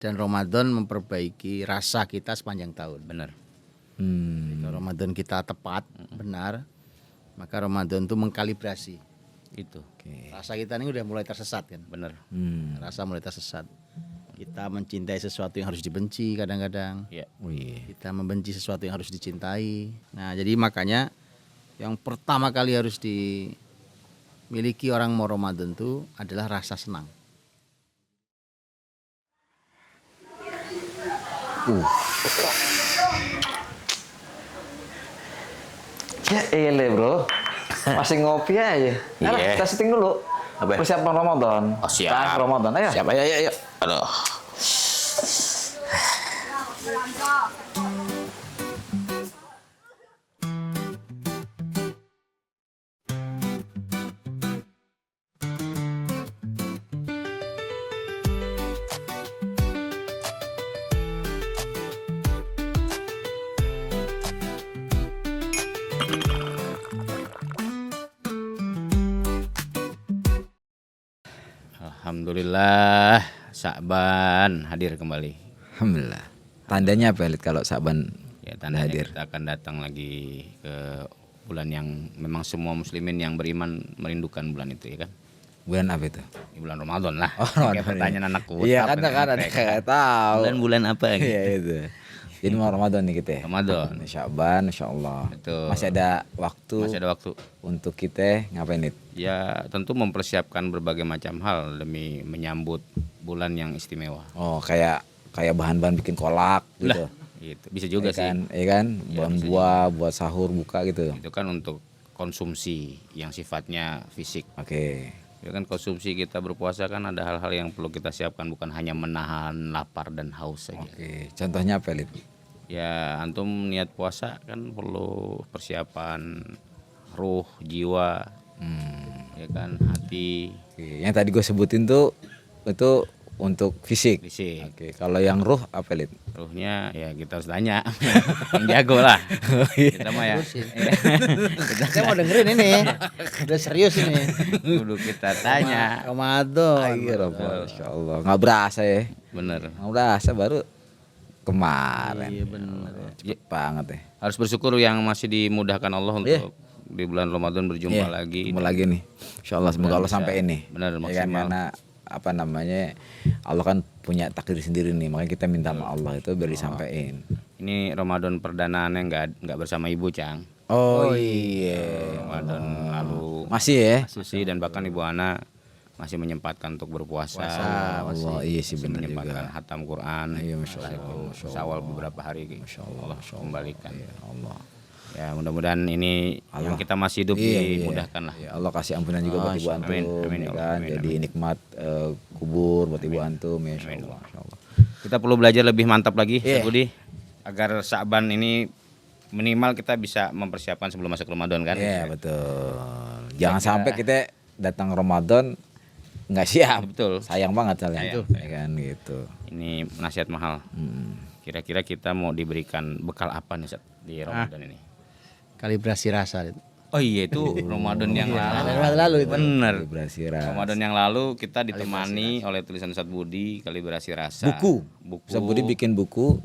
Dan Ramadan memperbaiki rasa kita sepanjang tahun. Benar. Kalau Ramadan kita tepat, benar, maka Ramadan itu mengkalibrasi. Itu. Rasa kita ini udah mulai tersesat kan. Benar. Rasa mulai tersesat. Kita mencintai sesuatu yang harus dibenci kadang-kadang. Iya. Kita membenci sesuatu yang harus dicintai. Nah, jadi makanya yang pertama kali harus dimiliki orang mau Ramadan itu adalah rasa senang. Ya ele bro, masih ngopi aja. Nah, Iya. kita setting dulu. Apa? Persiapan Ramadan. Oh, siap. Nah, Ramadan, ayo. Siapa ya? Aduh. Alhamdulillah, Sya'ban hadir kembali. Alhamdulillah. Tandanya apa Lid kalau Sa'ban Ya, tandanya hadir? kita akan datang lagi ke bulan yang memang semua muslimin yang beriman merindukan bulan itu, ya kan? Bulan apa itu? Di bulan Ramadan lah. Oh, Kayak Ramadan, pertanyaan anakku. Iya apa kan nih? ada kayak tahu. Bulan apa gitu? Iya itu. Jadi mau Ramadan nih kita. Ramadan. Sya'ban, insyaallah. Betul. Masih ada waktu Masih ada waktu. untuk kita ngapain Lid? Ya, tentu mempersiapkan berbagai macam hal demi menyambut bulan yang istimewa. Oh, kayak bahan-bahan bikin kolak gitu. Gitu. Bisa juga Iya sih. kan? Iya kan? Bahan buah buat sahur buka gitu. Itu kan untuk konsumsi yang sifatnya fisik. Oke. Ya kan, konsumsi kita berpuasa kan ada hal-hal yang perlu kita siapkan, bukan hanya menahan lapar dan haus saja. Oke. Contohnya apa Lid? Ya, antum niat puasa kan perlu persiapan ruh, jiwa, ya kan, hati, Oke. Yang tadi gue sebutin tuh itu untuk fisik. fisik. Oke. Kalau yang ruh apa Lid? Ruhnya ya kita harus tanya, yang jago lah. Kita mah ya. Saya mau dengerin ini. Udah serius ini. Kudu kita tanya. Ramadan. Iya, Masya Allah. Nggak berasa ya. Bener. Nggak berasa baru kemarin. Iya benar. Cepet banget ya. Harus bersyukur yang masih dimudahkan Allah untuk di bulan Ramadan berjumpa lagi. Ketemu lagi nih. Insya Allah semoga Allah sampai ini. Benar, Ya kan, maksimal. karena apa namanya, Allah kan punya takdir sendiri nih, makanya kita minta sama Allah itu biar disampaikan. Ini Ramadan perdanaannya nggak bersama ibu, Cang. Oh iya. Ramadan lalu Masih ya. Susi dan bahkan Ibu Ana masih menyempatkan untuk berpuasa. Allah iya sih Masih benar menyempatkan juga. hatam Quran. Iya, Masya Allah, Setelah itu Syawal beberapa hari. Masya Allah, kembalikan. Ya Allah. Ya, mudah-mudahan ini yang kita masih hidup Iya. dimudahkan lah. Ya Allah kasih ampunan juga buat Ibu Antum. Amin, amin, ya ya kan? Allah, amin, Jadi nikmat kubur buat Ibu Antum ya Insya Allah. Insya Allah. Kita perlu belajar lebih mantap lagi, Iya. Ustaz Budi, agar Sya'ban ini minimal kita bisa mempersiapkan sebelum masuk Ramadan kan. Iya betul. Jangan sampai kita datang Ramadan nggak siap. Betul. Sayang banget soalnya. Sayang. Ya kan gitu. Ini nasihat mahal. Kira-kira kita mau diberikan bekal apa nih Ustaz, di Ramadan ini? Kalibrasi rasa. Oh iya, itu Ramadan yang lalu. Ramadan lalu itu. Bener. Kalibrasi rasa. Ramadan yang lalu kita ditemani oleh tulisan Ustaz Budi, Kalibrasi Rasa. Buku. Buku. Ustaz Budi bikin buku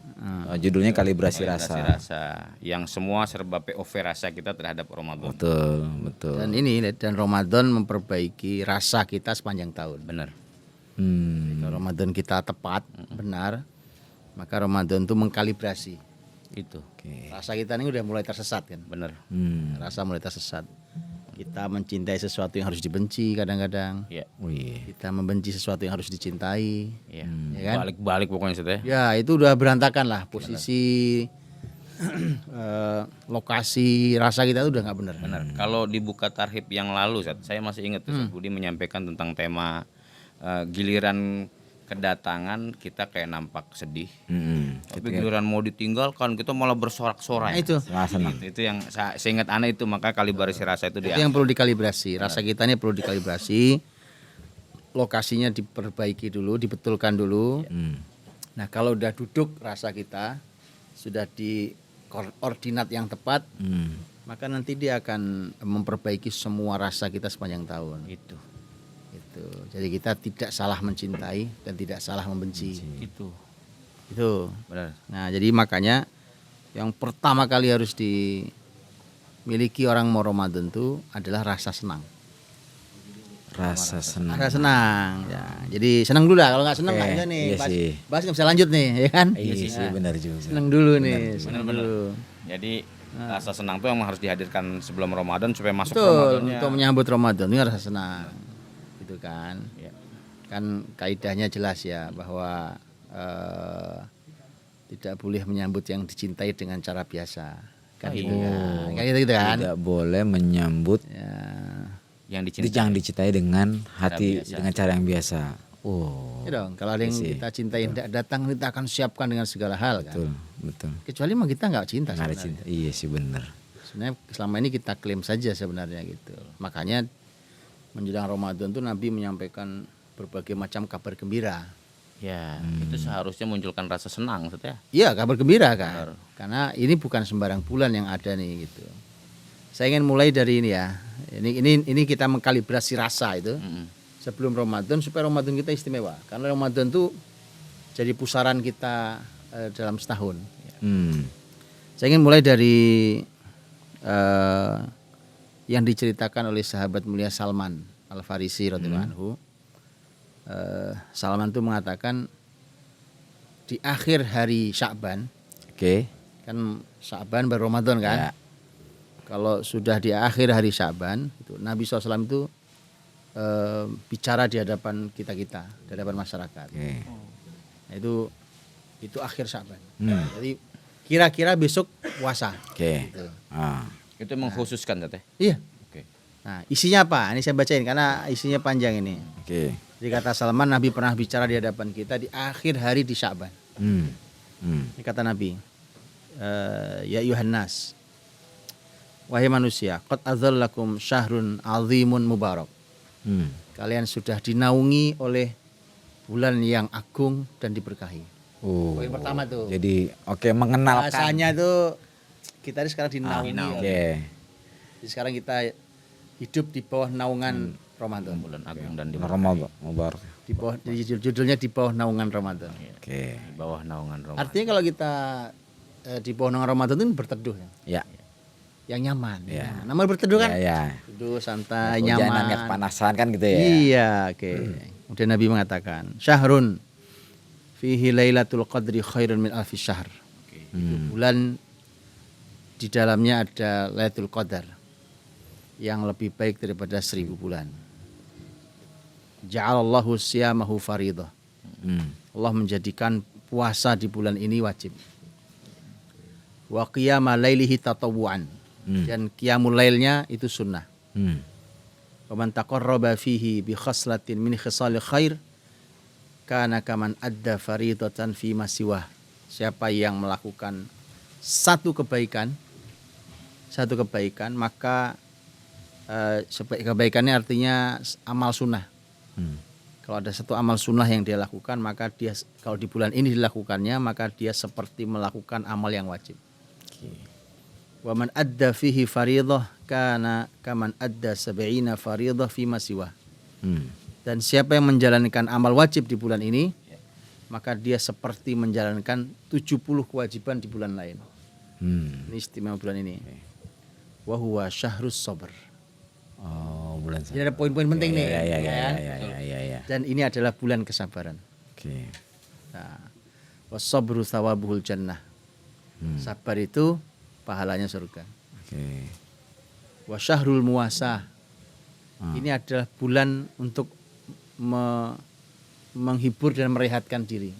judulnya Kalibrasi Kalibrasi Rasa. Rasa. Yang semua serba POV rasa kita terhadap Ramadan. Betul, betul. Dan ini dan Ramadan memperbaiki rasa kita sepanjang tahun. Bener. Kalau Ramadan kita tepat, benar, maka Ramadan itu mengkalibrasi. Itu. Oke. Rasa kita ini udah mulai tersesat kan. Bener. Rasa mulai tersesat. Kita mencintai sesuatu yang harus dibenci kadang-kadang. Iya. Oh iya. Kita membenci sesuatu yang harus dicintai. Iya. Ya kan? Balik-balik pokoknya Ustaz ya. Ya itu udah berantakan lah posisi lokasi rasa kita itu udah nggak benar. Benar. Kalau dibuka tarhib yang lalu, Ustaz, saya masih ingat Ustaz Budi menyampaikan tentang tema giliran kedatangan kita kayak nampak sedih. Tapi giliran mau ditinggalkan kita malah bersorak-sorai. Nah, itu. Itu yang saya ingat aneh itu, maka kalibrasi rasa itu Itu dia. yang perlu dikalibrasi. Rasa kita ini perlu dikalibrasi. Lokasinya diperbaiki dulu, dibetulkan dulu. Nah, kalau udah duduk rasa kita sudah di koordinat yang tepat, maka nanti dia akan memperbaiki semua rasa kita sepanjang tahun. Itu. Jadi kita tidak salah mencintai dan tidak salah membenci. Itu. Itu. Benar. Nah, jadi makanya yang pertama kali harus dimiliki orang mau Ramadan itu adalah rasa senang. Rasa senang. Rasa senang. Ya, jadi senang dulu lah. Kalau nggak senang Oke, nggak bisa nih. iya sih. Bahas nggak bisa lanjut nih, ya kan? Iya sih, benar juga. Senang dulu nih. Senang dulu. Jadi rasa senang tuh yang harus dihadirkan sebelum Ramadan supaya masuk Betul. Ramadannya. Untuk menyambut Ramadan ini rasa senang. Gitu kan? Ya. Kan kaidahnya jelas ya bahwa tidak boleh menyambut yang dicintai dengan cara biasa. Kan gitu kan. Kayak gitu kan? Tidak boleh menyambut Ya. Yang dicintai. yang dicintai dengan hati, biasa. dengan cara yang biasa. Oh, Ya dong, kalau ada yang Iya sih. kita cintai tidak datang, kita akan siapkan dengan segala hal kan. betul, betul. Kecuali memang kita nggak cinta Nggak ada sebenarnya. cinta. Iya sih benar. Sebenarnya selama ini kita klaim saja sebenarnya gitu. Makanya menjelang Ramadan tuh Nabi menyampaikan berbagai macam kabar gembira. Ya, itu seharusnya munculkan rasa senang, Ustaz ya. Iya, kabar gembira kan. Benar. Karena ini bukan sembarang bulan yang ada nih gitu. Saya ingin mulai dari ini ya. Ini kita mengkalibrasi rasa itu sebelum Ramadan supaya Ramadan kita istimewa. Karena Ramadan tuh jadi pusaran kita dalam setahun. Hmm. Saya ingin mulai dari yang diceritakan oleh sahabat mulia Salman Al-Farisi radhiyallahu anhu. Salman itu mengatakan di akhir hari Sya'ban, Oke. kan Sya'ban baru Ramadan kan. Ya. Kalau sudah di akhir hari Sya'ban, itu Nabi SAW itu bicara di hadapan kita, di hadapan masyarakat. Oke. Nah, itu akhir Sya'ban. Jadi kira-kira besok puasa. Oke. Gitu. Ah. Itu mengkhususkan, Ustaz ya. Iya. Oke. Nah, isinya apa? Ini saya bacain karena isinya panjang ini. Oke. Jadi kata Salman, Nabi pernah bicara di hadapan kita di akhir hari di Sya'ban. Hmm. Hmm. Ini kata Nabi, ya Yuhannas, wahai manusia, qad adzallakum syahrun azimun mubarak. Hmm. Kalian sudah dinaungi oleh bulan yang agung dan diberkahi. Oh. Poin pertama tuh. Jadi mengenalkan. Bahasanya tuh kita ini sekarang dinaungi. Oke. Jadi sekarang kita hidup di bawah naungan Ramadan. Bulan agung dan di Ramadan mubarak. Di bawah, jadi judulnya di bawah naungan Ramadan. Oke. bawah naungan Ramadan. Artinya kalau kita di bawah naungan Ramadan itu berteduh ya. Ya. Yang nyaman. Ya. Nah, namanya berteduh kan? Ya, ya. Duduk santai, Hujanan, nyaman. nggak kepanasan kan gitu ya. Iya, oke. Kemudian Nabi mengatakan, syahrun fihi lailatul qadri khairun min alfi syahr. Itu bulan di dalamnya ada Lailatul Qadar yang lebih baik daripada 1000 bulan. Ja'alallahu siyamahu faridah. Allah menjadikan puasa di bulan ini wajib. Wa qiyama lailihi tatawwu'an. Dan qiyamul lailnya itu sunnah. Wa man taqarraba fihi bi khaslatin min khisal khair kana kaman adda faridatan fi ma siwah. Siapa yang melakukan satu kebaikan maka kebaikannya artinya amal sunnah. Kalau ada satu amal sunnah yang dia lakukan, maka dia kalau di bulan ini dilakukannya, maka dia seperti melakukan amal yang wajib. Wa man adda fihi fariidah kana kaman adda 70 fariidah fi ma siwah. Dan siapa yang menjalankan amal wajib di bulan ini, maka dia seperti menjalankan 70 kewajiban di bulan lain. Ini istimewa bulan ini. Wa huwa syahrus sabr. Oh, bulan Jadi ada poin-poin penting nih. Ya. Dan ini adalah bulan kesabaran. Oke. Nah, was-sabru thawabuhul jannah. Sabar itu pahalanya surga. Oke. Wa syahrul muwasah. Ini adalah bulan untuk menghibur dan merehatkan diri.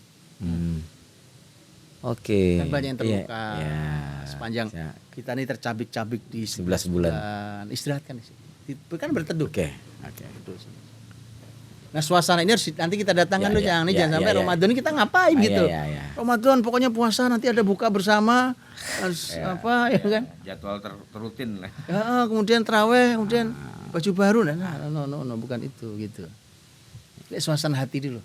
Oke. Kan banyak yang terluka. Iya. Sepanjang Ya. kita ini tercabik-cabik di 11 bulan. Istirahatkan di sini. Kan berteduh. Oke. Nah, suasana ini harus nanti kita datangkan dulu jangan sampai Ramadan ini kita ngapain gitu. Ya. Ramadan pokoknya puasa, nanti ada buka bersama harus apa ya kan? Jadwal terutin lah. Ya, kemudian taraweh, kemudian baju baru. No, bukan itu gitu. Lihat suasana hati dulu.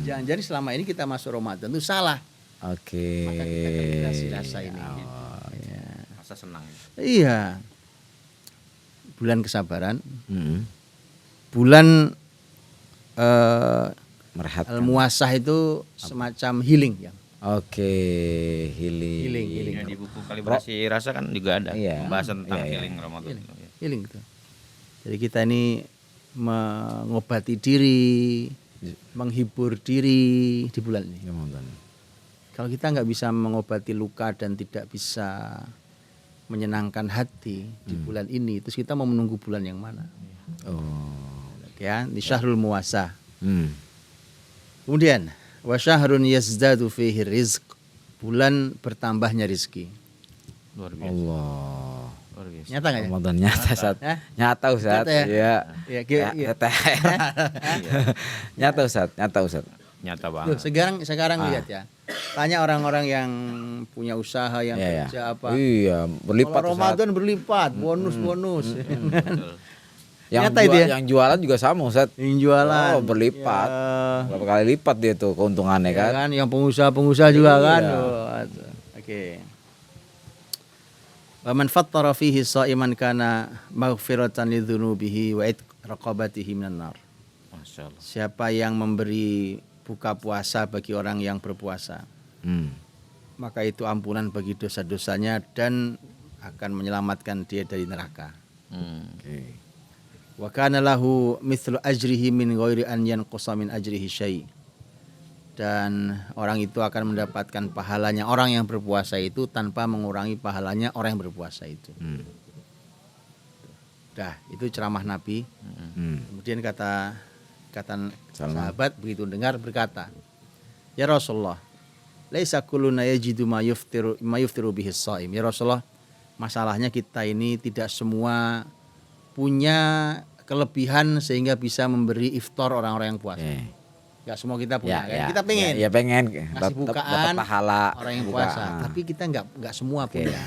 Jangan jadi selama ini kita masuk Ramadan itu salah. Oke. Maka kita terindikasi rasa ini. Oh, ya. Rasa senang. Iya. Bulan kesabaran. Bulan Merehatkan. al-muwasah itu semacam healing ya. Oke, healing. Healing. Ya, di buku kalibrasi rasa kan juga ada Iya. pembahasan tentang Iya, iya. healing Ramadan. Healing itu. Jadi kita ini mengobati diri, menghibur diri di bulan ini. Ramadan. Kalau kita nggak bisa mengobati luka dan tidak bisa menyenangkan hati di bulan ini, terus kita mau menunggu bulan yang mana? Oh. Ya, di syahrul muwasah. Hmm. Kemudian wa syahrun yazdadu fihi rizq, bulan bertambahnya rizki. Luar biasa. Allah. Luar biasa. Nyata nggak ya? Ramadan nyata Ustaz. Hah? Nyata Ustaz. Nyata ya? Iya. Ya, Nyata. Nyata Ustaz, nyata Ustaz. Nyata Loh, banget. sekarang lihat ya. Tanya orang-orang yang punya usaha, yang Iya, kerja iya. apa. Iya, berlipat Kalau Ustaz. Ramadan berlipat, bonus-bonus. Betul. Yang, Nyata itu ya? yang jualan juga sama Ustaz. Yang jualan. Oh, berlipat. Ya, Berapa kali lipat dia tuh keuntungannya ya kan? kan, yang pengusaha-pengusaha juga Iya. kan. Oh, oke. Wa man fattara fihi sha'iman kana maghfiratan lidzunubihi wa raqabatihi minan nar. Masya Allah. Siapa yang memberi buka puasa bagi orang yang berpuasa, maka itu ampunan bagi dosa-dosanya dan akan menyelamatkan dia dari neraka. Oke. Wa kana lahu mithlu ajrihi min ghairi an yanqusa min ajrihi syai'. Dan orang itu akan mendapatkan pahalanya orang yang berpuasa itu tanpa mengurangi pahalanya orang yang berpuasa itu. Dah, itu ceramah Nabi. Kemudian kata sahabat begitu dengar berkata, "Ya Rasulullah, laisa kulluna yajidu ma yuftiru bihi shaim." Ya Rasulullah, masalahnya kita ini tidak semua punya kelebihan sehingga bisa memberi iftar orang-orang yang puasa. Gak semua kita punya, kan? Kita pengen. Ya pengen. Ngasih bukaan dapat pahala orang yang bukaan. puasa, tapi kita nggak semua Oke. punya.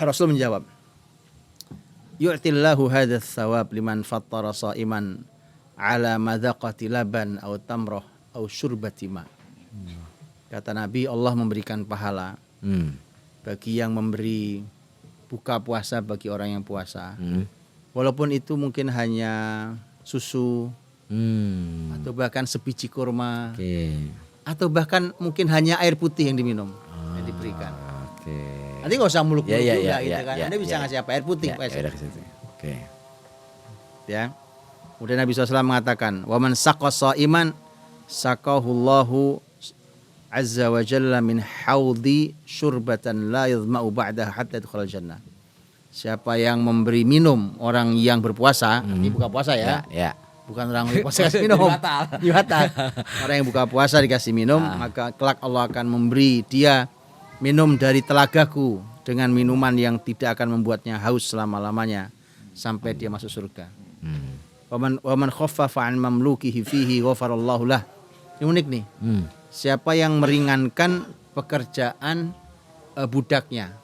Rasul menjawab, yu'tillahu hadzal thawab liman fattara sha'iman ala madzaqati laban aw tamrah aw syurbati ma. Kata Nabi, Allah memberikan pahala bagi yang memberi buka puasa bagi orang yang puasa. Walaupun itu mungkin hanya susu atau bahkan sebiji kurma. Oke. Atau bahkan mungkin hanya air putih yang diminum, yang diberikan. Oke. Nanti nggak usah muluk-muluk Ya, juga ya, gitu ya, kan. ya, Anda bisa ya. ngasih apa? Air putih. Ya, Pak. ya udah ke situ. Oke. Ya. Kemudian Nabi SAW mengatakan, "Wa man saqqa sha'iman saqahullahu azza wa jalla min haudhi syurbatan la yadhma'u ba'daha hatta yadkhulal jannah." Siapa yang memberi minum orang yang berpuasa, ini buka puasa ya. Ya. Bukan orang yang puasa kasih minum. Batal. Orang yang buka puasa dikasih minum, maka kelak Allah akan memberi dia minum dari telagaku dengan minuman yang tidak akan membuatnya haus selama-lamanya sampai dia masuk surga. Wa man khaffafa an mamlukihi fihi ghafarallahu lah. Ini unik nih. Siapa yang meringankan pekerjaan budaknya,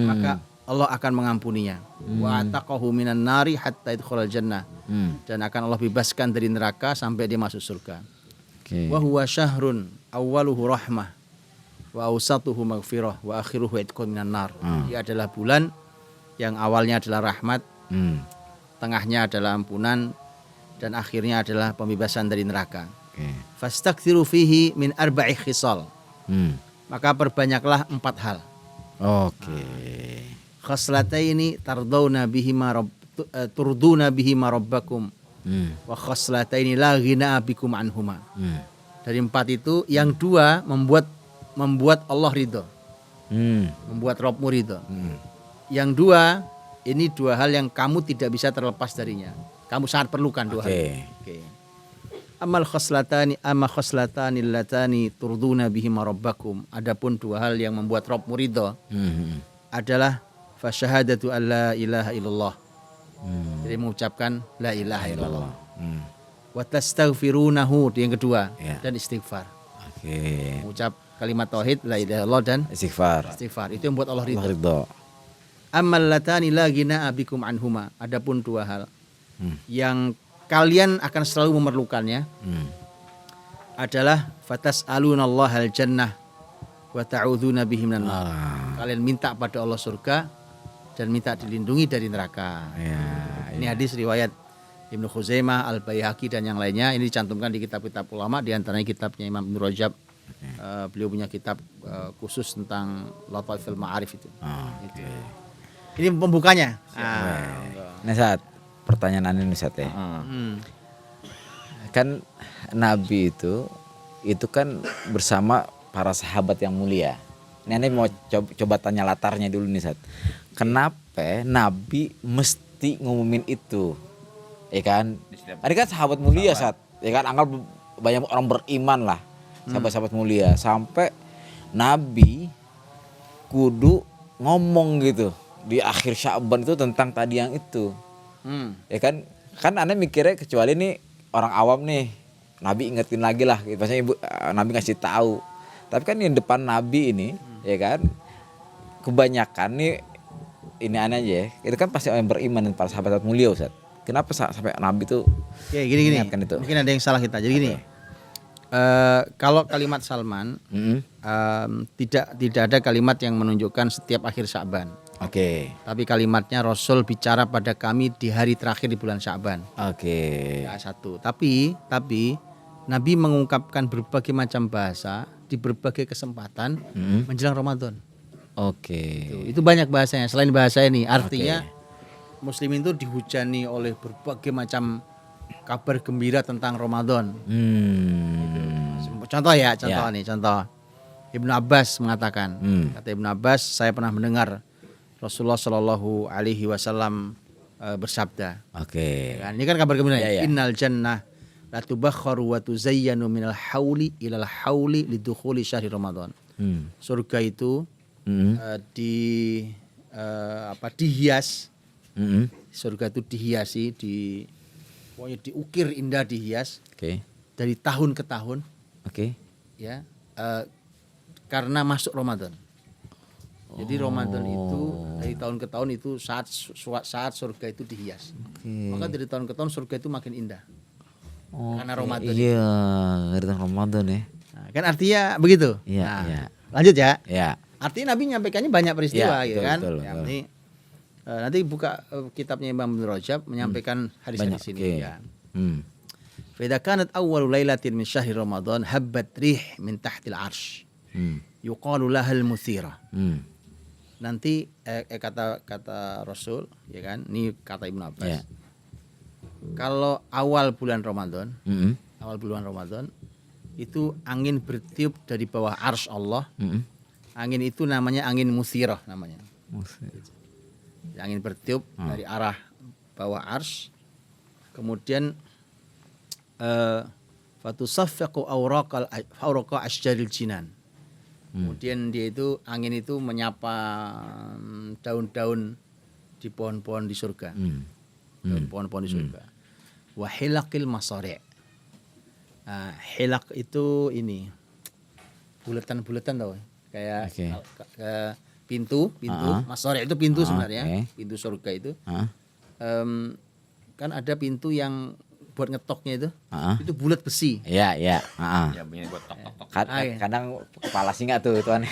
maka Allah akan mengampuninya. Wa ataqahu minan nari hatta yadkhulal jannah. Dan akan Allah bebaskan dari neraka sampai dia masuk surga. Oke. Wa huwa syahrun awwaluhu rahmah wa awsatuhu maghfirah wa akhiruhu itqun minan nar. Dia adalah bulan yang awalnya adalah rahmat, tengahnya adalah ampunan, dan akhirnya adalah pembebasan dari neraka. Oke. Fastakthiru fihi min arba'i khisal. Maka perbanyaklah 4 hal. Oke. Khaslataini tardawna bihima turduna bihima rabbakum wa khaslataini la ghina bikum anhuma. Dari 4 itu yang 2 membuat Allah ridho. Membuat Rabbmu ridho. Yang 2 ini 2 hal yang kamu tidak bisa terlepas darinya. Kamu sangat perlukan 2 hal. Oke. Amma khoslatani allatani turduna bihima rabbakum. Adapun 2 hal yang membuat Rabbmu ridho adalah fasyahadatu alla ilaha illallah. Jadi mengucapkan la ilaha illallah. Wa tastaghfirunahu yang kedua, dan istighfar. Oke. Mengucap kalimat tauhid la ilaha illallah dan Istighfar. itu yang membuat Allah ridho. Allah ridho. Ammal latani la ghina bikum anhuma. Adapun 2 hal yang kalian akan selalu memerlukannya adalah fatas'alunallaha al-jannah wa ta'udzuna bihi minan nar. Kalian minta pada Allah surga dan minta dilindungi dari neraka. Ini hadis riwayat Ibnu Khuzaimah, Al-Baihaqi dan yang lainnya. Ini dicantumkan di kitab-kitab ulama, di antaranya kitabnya Imam Ibnu Rajab Beliau punya kitab khusus tentang Lataiful Ma'arif itu. Oke. Ini pembukanya. Nah, saat pertanyaan ini Sat ya. Kan Nabi itu kan bersama para sahabat yang mulia. Nenek mau coba tanya latarnya dulu nih Sat. Kenapa Nabi mesti ngumumin itu? Ya kan? Ini kan sahabat mulia Sat. Ya kan anggap banyak orang beriman lah. Sahabat-sahabat mulia sampai Nabi kudu ngomong gitu di akhir Sya'ban itu tentang tadi yang itu. Ya kan aneh mikirnya kecuali nih orang awam nih Nabi ingetin lagi lah gitu. Maksudnya Nabi ngasih tahu. Tapi kan yang depan Nabi ini ya kan kebanyakan nih ini aneh aja ya. Itu kan pasti orang beriman dan para sahabat mulia Ustaz. Kenapa sampai Nabi tuh gini. itu? Mungkin ada yang salah kita. Jadi gini. Kalau kalimat Salman tidak ada kalimat yang menunjukkan setiap akhir Sya'ban. Oke. Tapi kalimatnya Rasul bicara pada kami di hari terakhir di bulan Sya'ban. Oke. Ya, satu. Tapi Nabi mengungkapkan berbagai macam bahasa di berbagai kesempatan menjelang Ramadan. Oke. Itu banyak bahasanya. Selain bahasa ini, artinya Muslimin itu dihujani oleh berbagai macam kabar gembira tentang Ramadan. Contoh Ibnu Abbas mengatakan, kata Ibnu Abbas, saya pernah mendengar Rasulullah Shallallahu Alaihi Wasallam bersabda. Oke. Kan, ini kan kabar gembira. Ya. Innal jannah la tubakharu wa tuzayyanu minal hauli ilal hauli lidukhuli syahri Ramadan. Surga itu dihias. Surga itu dihiasi, pokoknya diukir indah, dihias. Dari tahun ke tahun. Ya. Karena masuk Ramadan. Jadi Ramadan itu dari tahun ke tahun itu saat surga itu dihias. Maka dari tahun ke tahun surga itu makin indah. Karena Ramadan. Iya, dari tahun Ramadan ya. Nah, kan artinya begitu. Iya. Lanjut ya. Iya. Artinya Nabi menyampaikannya banyak peristiwa, Ya, gitu kan. betul. Ini nanti buka kitabnya Imam Ibnu Rajab menyampaikan hadis-hadis ini. Ya. Fa idza kanat awwalu lailatin min syahri Ramadan habbat rih min tahtil arsy. Yuqalu lahal muthira. Nanti kata Rasul, ya kan? Ini kata Ibnu Abbas. Ya. Kalau awal bulan Ramadan, itu angin bertiup dari bawah arsy Allah. Angin itu namanya angin muthirah namanya. Angin bertiup dari arah bawah arsy. Kemudian fatusaffiqu awraqa asjaril jinan. Kemudian angin itu menyapa daun-daun di pohon-pohon di surga. Pohon-pohon di surga. Wa hilaqil masari'. Hilaq itu ini bulatan-bulatan tau. Kayak pintu, masari' itu pintu sebenarnya. Pintu surga itu. Kan ada pintu yang buat ngetoknya itu bulat besi. Iya. Ya bunyi buat tok. Kadang kepala singa tuh aneh.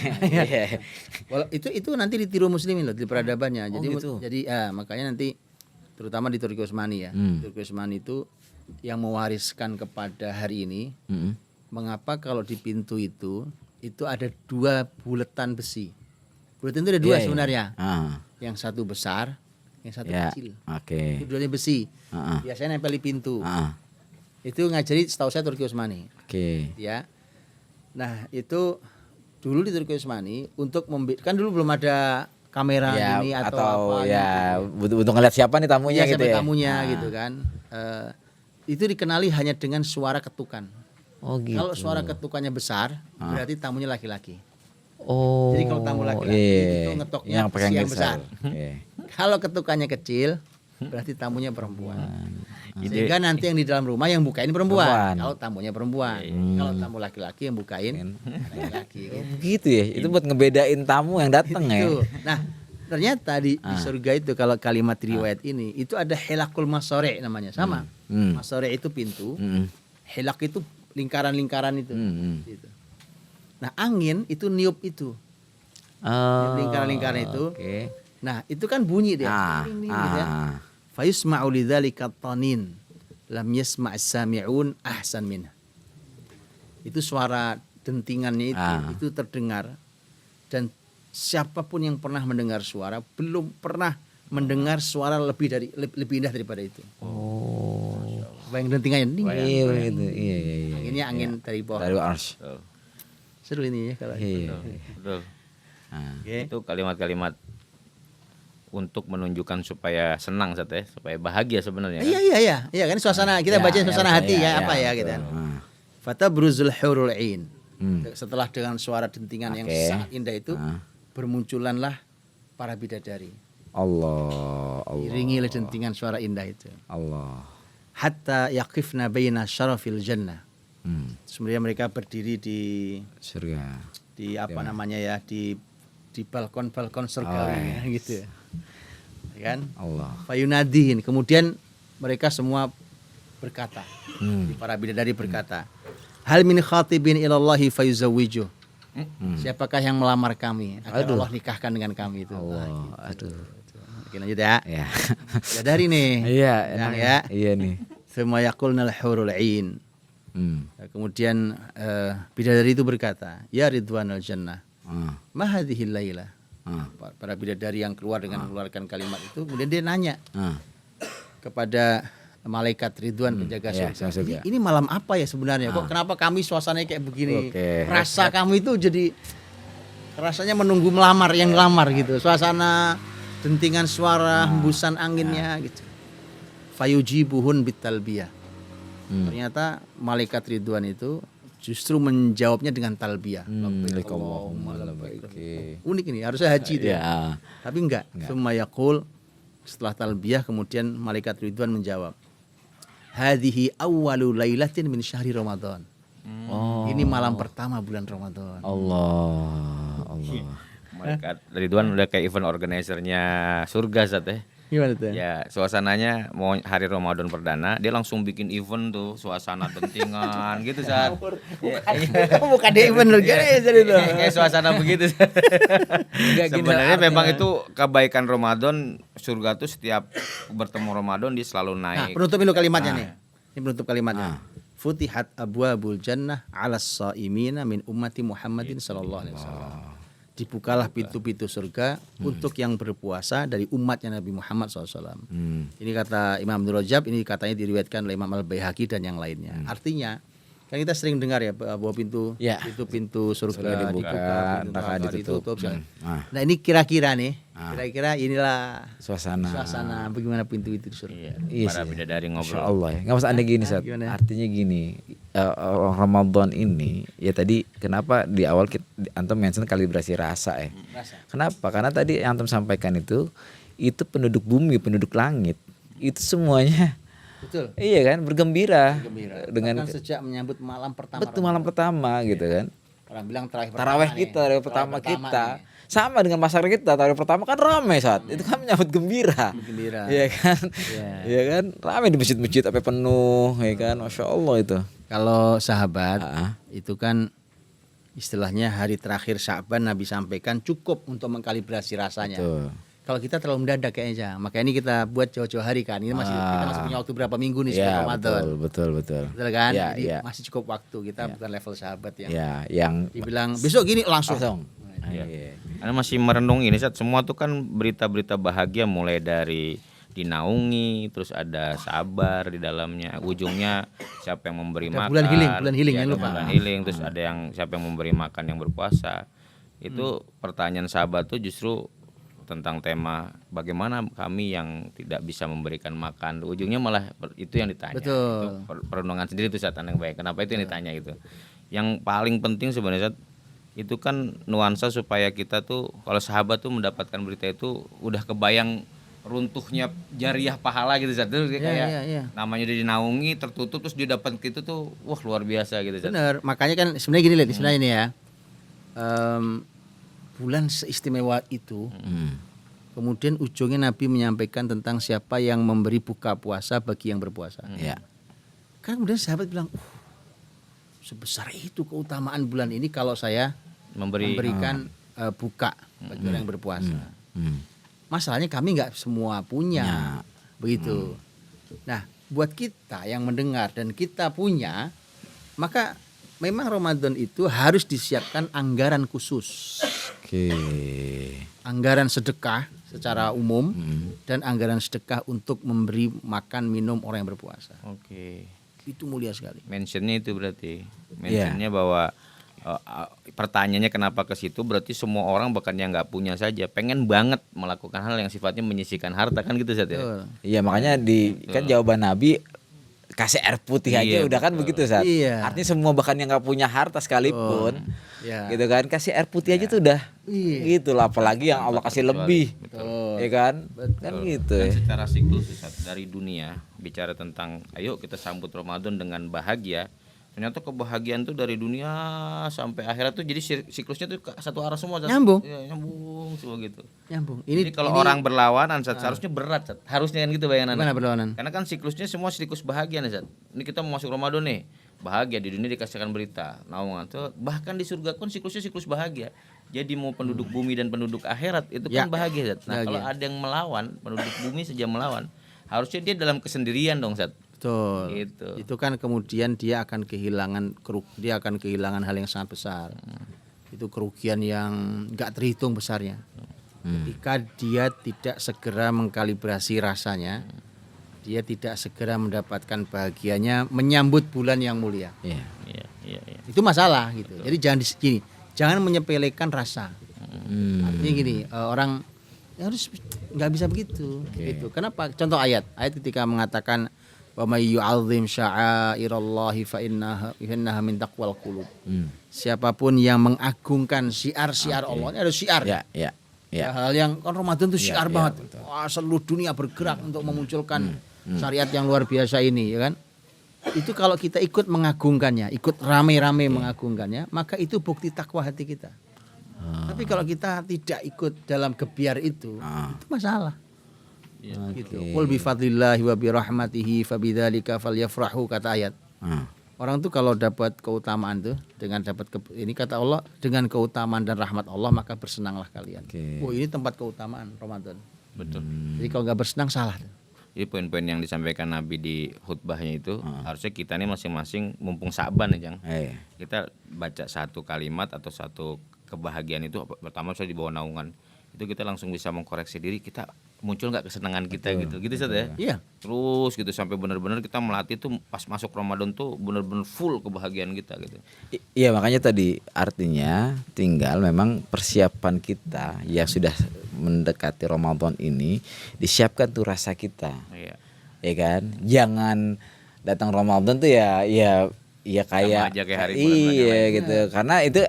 Itu nanti ditiru muslimin loh di peradabannya. Gitu. Jadi makanya nanti terutama di Turki Utsmani ya. Turki Utsmani itu yang mewariskan kepada hari ini. Mengapa kalau di pintu itu ada 2 bulatan besi. Bulatan itu ada 2 sebenarnya. Yang satu besar, yang satu kecil. Itu dua-duanya besi. Biasanya nempel di pintu. Itu ngajari setahu saya Turki Utsmani. Ya. Nah, itu dulu di Turki Utsmani untuk kan dulu belum ada kamera ini atau apa ya gitu. Butuh ngeliat siapa nih tamunya gitu ya. Tamunya gitu kan. Itu dikenali hanya dengan suara ketukan. Gitu. Kalau suara ketukannya besar, berarti tamunya laki-laki. Jadi kalau tamu laki-laki itu ngetoknya yang besar. Kalau ketukannya kecil, berarti tamunya perempuan. Sehingga nanti yang di dalam rumah yang bukain perempuan. Kalau tamunya perempuan. Kalau tamu laki-laki yang bukain laki-laki. Gitu ya. Itu buat ngebedain tamu yang datang ya. Nah, ternyata di surga itu kalau kalimat riwayat ini itu ada hilaqul masari' namanya. Sama. Masari' itu pintu. Hilaq itu lingkaran-lingkaran itu. Gitu. Nah, angin itu niup itu. Lingkaran-lingkaran itu. Nah, itu kan bunyi dia. Gitu ya. Fa yusma'u lidzalika tanin lam yasma' as-sami'un ahsan minha. Itu suara dentingannya itu terdengar, dan siapapun yang pernah mendengar suara belum pernah mendengar suara lebih indah daripada itu. Bayang dentingannya nih. Iya. Anginnya angin dari bawah. Dari ars. Seru ini ya kalau. Betul. Oke. Itu kalimat-kalimat untuk menunjukkan supaya senang supaya bahagia sebenarnya. Iya kan suasana kita baca suasana hati apa ya gitu kan. Fatabruzul hurul ain. Setelah dengan suara dentingan yang sangat indah itu bermunculanlah para bidadari. Allah. Iringi oleh dentingan suara indah itu. Allah. Hatta yaqifna baina syarafil jannah. Sebenarnya mereka berdiri di surga. Di apa namanya ya, di balkon-balkon surga gitu. Ya kan? Allah. Fayunadihin, kemudian mereka semua berkata, para bidadari berkata, hal min khatibin ilallahi fayuzawwijuh. Siapakah yang melamar kami agar Allah nikahkan dengan kami itu. Oke, lanjut ya. Ya. Bidadari nih. Iya, enak ya. Iya nih. Thumma yaqulnal hurul ain. Kemudian bidadari itu berkata, ya ridwanul jannah. Ma hadhil laila. Para bidadari yang keluar dengan mengeluarkan kalimat itu, kemudian dia nanya kepada malaikat Ridwan penjaga surga. Ini malam apa ya sebenarnya? Kok kenapa kami suasananya kayak begini? Rasa kami itu jadi rasanya menunggu melamar yang lamar gitu. Suasana dentingan suara, hembusan anginnya gitu. Fayujibuhun bitalbiyah. Ternyata malaikat Ridwan itu justru menjawabnya dengan talbiyah. Unik ini, harusnya haji itu. Ya. Tapi enggak. Summa yaqul, setelah talbiyah kemudian malaikat Ridwan menjawab, hadhihi awwalu lailatin min syahri Ramadan. Ini malam pertama bulan Ramadan. Allah. Malaikat Ridwan udah kayak event organizer-nya surga Gimana tuh? Ya, suasananya mau hari Ramadan perdana, dia langsung bikin event tuh, suasana dentingan gitu Bukan dia event organizer itu. Kayak suasana begitu. Sebenarnya memang itu kebaikan Ramadan, surga tuh setiap bertemu Ramadan dia selalu naik. Penutup dulu kalimatnya nih. Ini penutup kalimatnya. Futihat abwabul jannah 'alas shaimina min ummati Muhammadin sallallahu alaihi wasallam. Dibukalah pintu-pintu surga untuk yang berpuasa dari umatnya Nabi Muhammad SAW. Ini kata Imam Abdul Rajab, ini katanya diriwayatkan oleh Imam Al-Baihaqi dan yang lainnya. Artinya, kan kita sering dengar ya bahwa pintu surga dibuka, pintu neraka ditutup. Nah ini kira-kira inilah suasana bagaimana pintu itu di surga. Para bidadari ngobrol. Allah ya. Nggak maksud Anda gini, Sat. Artinya gini, Ramadan ini ya tadi kenapa di awal antum mention kalibrasi rasa ya. Kenapa? Karena tadi yang antum sampaikan itu penduduk bumi, penduduk langit itu semuanya. Betul. Iya kan, bergembira. Dengan sejak menyambut malam pertama. Betul, malam pertama gitu kan. Orang bilang tarawih pertama kita. Sama dengan masyarakat kita, tarawih pertama kan ramai saat. Itu kan menyambut gembira. Iya kan? Iya kan? Ramai di masjid-masjid sampai penuh, ya kan? Masya Allah itu. Kalau sahabat itu kan istilahnya hari terakhir Sya'ban Nabi sampaikan cukup untuk mengkalibrasi rasanya. Betul. Kalau kita terlalu mendadak kayaknya, makanya ini kita buat jauh-jauh hari kan. Ini kita masih punya waktu berapa minggu nih sebelum Ramadan. Betul kan? Ya, Jadi masih cukup waktu. Kita bukan level sahabat yang dibilang besok gini langsung. Karena masih merenung ini semua tuh kan berita-berita bahagia mulai dari dinaungi, terus ada sabar di dalamnya, ujungnya siapa yang memberi makan. Bulan healing ya, yang lupa. Bulan healing, terus ada yang siapa yang memberi makan yang berpuasa. Itu pertanyaan sahabat tuh justru tentang tema bagaimana kami yang tidak bisa memberikan makan. Ujungnya malah itu yang ditanya. Betul. Itu perenungan sendiri tuh setan yang baik. Kenapa itu yang ditanya gitu? Yang paling penting sebenarnya itu kan nuansa supaya kita tuh kalau sahabat tuh mendapatkan berita itu udah kebayang runtuhnya jariah pahala gitu Terus kayak namanya udah dinaungi, tertutup terus dia dapat gitu tuh wah luar biasa gitu Bener, makanya kan sebenarnya gini lihat sebenarnya ini ya. Bulan seistimewa itu kemudian ujungnya Nabi menyampaikan tentang siapa yang memberi buka puasa bagi yang berpuasa. Kan kemudian sahabat bilang, sebesar itu keutamaan bulan ini kalau saya memberikan buka bagi orang yang berpuasa. Masalahnya kami nggak semua punya begitu. Nah buat kita yang mendengar dan kita punya, maka memang Ramadan itu harus disiapkan anggaran khusus. Oke. Anggaran sedekah secara umum dan anggaran sedekah untuk memberi makan minum orang yang berpuasa. Oke. Itu mulia sekali. Mentionnya itu berarti. Mentionnya bahwa pertanyaannya kenapa ke situ, berarti semua orang bahkan yang nggak punya saja pengen banget melakukan hal yang sifatnya menyisihkan harta kan gitu Zat ya. Betul. Iya makanya kan jawaban Nabi kasih air putih aja Iya, udah kan begitu Zat. Iya. Artinya semua bahkan yang nggak punya harta sekalipun, Ya. gitu kan kasih air putih aja tuh udah, Iya. gitu lah. Apalagi yang Allah kasih lebih, Betul. ya kan? Kan gitu. Dan Ya. secara siklus Ustaz, dari dunia bicara tentang ayo kita sambut Ramadan dengan bahagia. Ternyata kebahagiaan tuh dari dunia sampai akhirat tuh jadi siklusnya tuh satu arah semua Zat. Nyambung. Iya, nyambung semua gitu. Nyambung. Jadi kalau orang berlawanan Zat, seharusnya berat Zat. Harusnya kan gitu bayangan. Gimana berlawanan? Karena kan siklusnya semua siklus bahagia nih Zat. Ini kita mau masuk Ramadan nih. Bahagia di dunia dikasihkan berita, naungan tuh bahkan di surga pun siklusnya siklus bahagia. Jadi mau penduduk bumi dan penduduk akhirat itu kan bahagia Zat. Nah, kalau ada yang melawan, penduduk bumi saja melawan, harusnya dia dalam kesendirian dong Zat. Betul. Gitu. Itu kan kemudian dia akan kehilangan hal yang sangat besar. Itu kerugian yang enggak terhitung besarnya. Ketika dia tidak segera mengkalibrasi rasanya, dia tidak segera mendapatkan bahagianya menyambut bulan yang mulia. Iya. Iya. Itu masalah gitu. Jadi jangan menyepelekan rasa. Artinya gini, orang harus nggak bisa begitu. Gitu. Kenapa? Contoh ayat ketika mengatakan wa may yu'azzim sya'airallahi fa innaha min taqwal qulub. Siapapun yang mengagungkan syiar-syiar Allah, ini ada syiar. Ya. Hal yang kan Ramadan itu syiar banget. betul. Wah, seluruh dunia bergerak untuk memunculkan syariat yang luar biasa ini, ya kan? Itu kalau kita ikut mengagungkannya, ikut rame-rame mengagungkannya, maka itu bukti takwa hati kita. Tapi kalau kita tidak ikut dalam gebiar itu masalah. Gitu. Qul bi fadlillahi wa bi rahmatihi fabidzalika falyafrahu kata ayat. Orang tuh kalau dapat keutamaan tuh dengan ini kata Allah, dengan keutamaan dan rahmat Allah maka bersenanglah kalian. Oh, ini tempat keutamaan Ramadan. Betul. Jadi kalau nggak bersenang salah tuh. Jadi poin-poin yang disampaikan Nabi di khutbahnya itu harusnya kita nih masing-masing mumpung Sa'ban ya Jang. Kita baca satu kalimat atau satu kebahagiaan itu pertama saya di bawah naungan. Itu kita langsung bisa mengkoreksi diri, kita muncul nggak kesenangan kita gitu Ustaz ya. Iya. Terus gitu sampai benar-benar kita melatih tuh pas masuk Ramadan tuh benar-benar full kebahagiaan kita gitu. Iya makanya tadi artinya tinggal memang persiapan kita yang sudah mendekati Ramadan ini disiapkan tuh rasa kita. Iya. Ya kan? Jangan datang Ramadan tuh ya kayak aja kayak hari bulan-bulan yang lain. gitu. Karena itu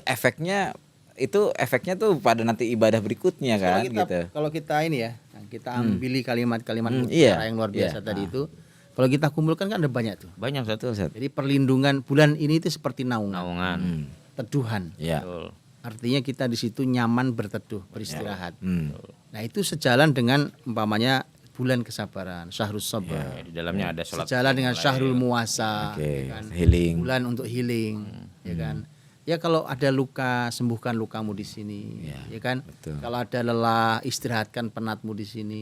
efeknya tuh pada nanti ibadah berikutnya kan Kalau kita ini ya, kita ambil kalimat-kalimat iya. yang luar biasa tadi itu. Kalau kita kumpulkan kan ada banyak tuh. Banyak satu. Jadi perlindungan bulan ini itu seperti naungan. Teduhan. Iya. Betul. Artinya kita di situ nyaman berteduh, beristirahat. Nah, itu sejalan dengan umpamanya bulan kesabaran, syahrus sabar. Di dalamnya ada sholat. Sejalan dengan syahrul muasa, ya kan? Healing. Bulan untuk healing, ya kan? Ya kalau ada luka, sembuhkan lukamu di sini, ya kan? betul. Kalau ada lelah, istirahatkan penatmu di sini,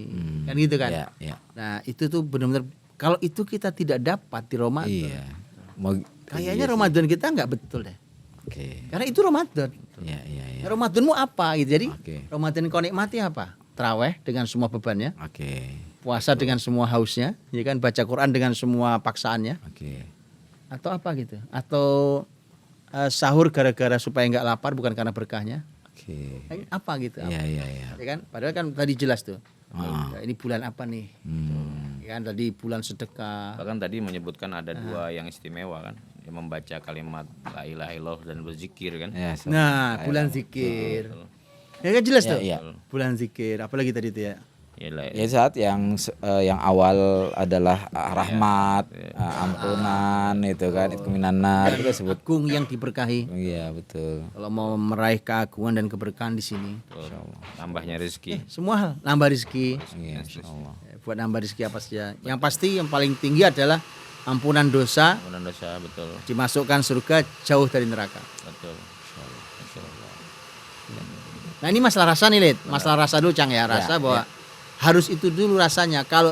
kan gitu kan? Iya. Nah, itu tuh benar-benar kalau itu kita tidak dapat di Ramadan. Iya. Kayaknya Ramadan kita nggak betul deh. Oke. Karena itu Ramadan. Iya. Ramadanmu apa gitu. Jadi Oke. Ramadan kau nikmati apa? Traweh dengan semua bebannya, Oke. puasa dengan semua hausnya, ya kan? Baca Quran dengan semua paksaannya, Oke. atau apa gitu? Atau sahur gara-gara supaya nggak lapar bukan karena berkahnya? Oke. Apa gitu? Iya. Ya kan? Padahal kan tadi jelas tuh. Ya, ini bulan apa nih? Ya kan tadi bulan sedekah. Bahkan tadi menyebutkan ada dua yang istimewa kan, yang membaca kalimat la ilaha illallah dan berzikir kan. Ya, Nah, bulan zikir. Ya kan jelas tuh. iya. Bulan zikir. Apalagi tadi itu ya? Ya saat yang awal adalah rahmat, ampunan itu kan, itu minanar itu disebut. Agung yang diberkahi. Iya betul. Kalau mau meraih keagungan dan keberkahan di sini, Tambahnya rezeki. semua hal nambah rezeki. Iya, insyaallah. Buat nambah rezeki apa saja. Yang pasti yang paling tinggi adalah ampunan dosa, Ampunan dosa betul. dimasukkan surga jauh dari neraka. Betul. Nah ini masalah rasa nih, Lid. Masalah rasa dulu, Cang ya. Rasa bahwa harus itu dulu rasanya. Kalau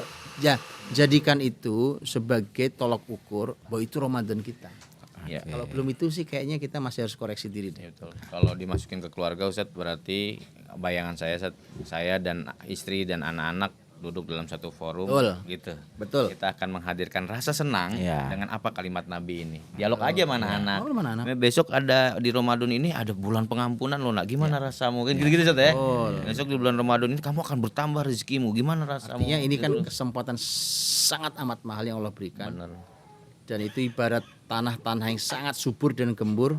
jadikan itu sebagai tolok ukur bahwa itu Ramadan kita. Ya. Kalau belum itu sih kayaknya kita masih harus koreksi diri deh. Ya, betul. Kalau dimasukin ke keluarga Ustadz, berarti bayangan saya Ustadz, saya dan istri dan anak-anak duduk dalam satu forum. Betul. Gitu. Betul. Kita akan menghadirkan rasa senang Ya. dengan apa kalimat Nabi ini. Dialog aja mana anak. Oh, mana anak? Besok ada di Ramadan ini ada bulan pengampunan lo, nak gimana rasamu? Kan gitu-gitu Ustadz ya. Besok di bulan Ramadan ini kamu akan bertambah rezekimu. Gimana rasamu? Artinya ini kan kesempatan sangat amat mahal yang Allah berikan. Benar. Dan itu ibarat tanah-tanah yang sangat subur dan gembur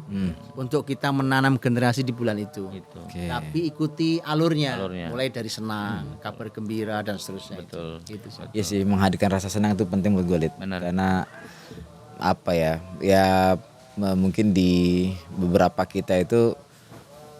untuk kita menanam generasi di bulan itu. Gitu. Oke. Tapi ikuti alurnya, Alurnya. mulai dari senang, kabar gembira dan seterusnya. Betul. Gitu sih. Iya sih, menghadirkan rasa senang itu penting buat gue, Lid. Benar. Karena apa ya? Ya mungkin di beberapa kita itu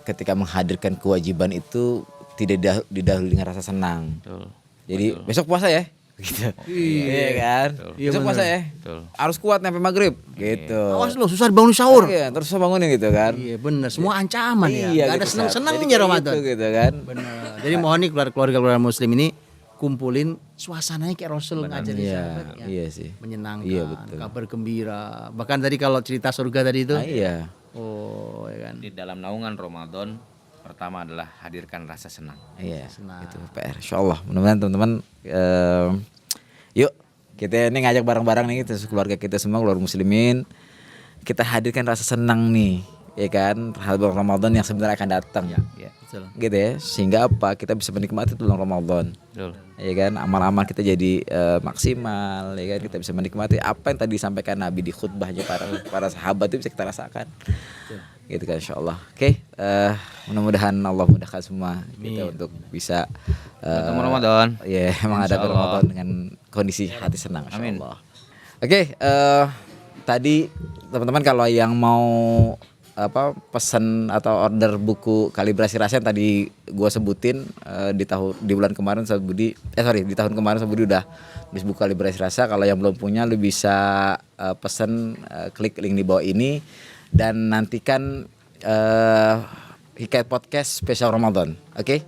ketika menghadirkan kewajiban itu tidak didahului dengan rasa senang. Betul. Jadi besok puasa ya, gitu. Iya kan? Iya, Besok puasa ya. Betul. Harus kuat sampai maghrib, gitu. Awas lo, susah bangun sahur. Iya, terus bangunin gitu kan. Iya benar, semua ancaman ya. Iya, Gak ada gitu, senang-senangnya Sat. Jadi kayak Ramadan. gitu kan. Benar. Jadi mohon nih keluarga muslim ini kumpulin suasananya kayak Rasul ngajarin Iya, sahabatnya. iya sih. Menyenangkan, Iya, betul. kabar gembira. Bahkan tadi kalau cerita surga tadi itu, Nah, iya. oh ya kan. Di dalam naungan Ramadan pertama adalah hadirkan rasa senang. Iya, Senang. itu PR. Insyaallah, mudah-mudahan teman-teman yuk kita ini ngajak bareng-bareng nih kita keluarga kita semua keluarga muslimin kita hadirkan rasa senang nih, ya kan? Bulan Ramadan yang sebenarnya akan datang. Ya. Betul. Gitu ya, sehingga apa? Kita bisa menikmati bulan Ramadan. Betul. Ya kan, amal-amal kita jadi maksimal, ya kan, kita bisa menikmati apa yang tadi disampaikan Nabi di khutbahnya para sahabat itu bisa kita rasakan. Gitu kan insyaallah. Oke, mudah-mudahan Allah mudahkan semua kita untuk bisa Ketemu Ramadan. ya menghadapi Insyaallah. Ramadan dengan kondisi hati senang Amin. insyaallah. Oke, tadi teman-teman kalau yang mau pesan atau order buku kalibrasi rasa yang tadi gua sebutin di bulan kemarin di tahun kemarin Budi udah nulis buku kalibrasi rasa. Kalau yang belum punya lu bisa pesan klik link di bawah ini dan nantikan Hikayat Podcast spesial Ramadan. Oke?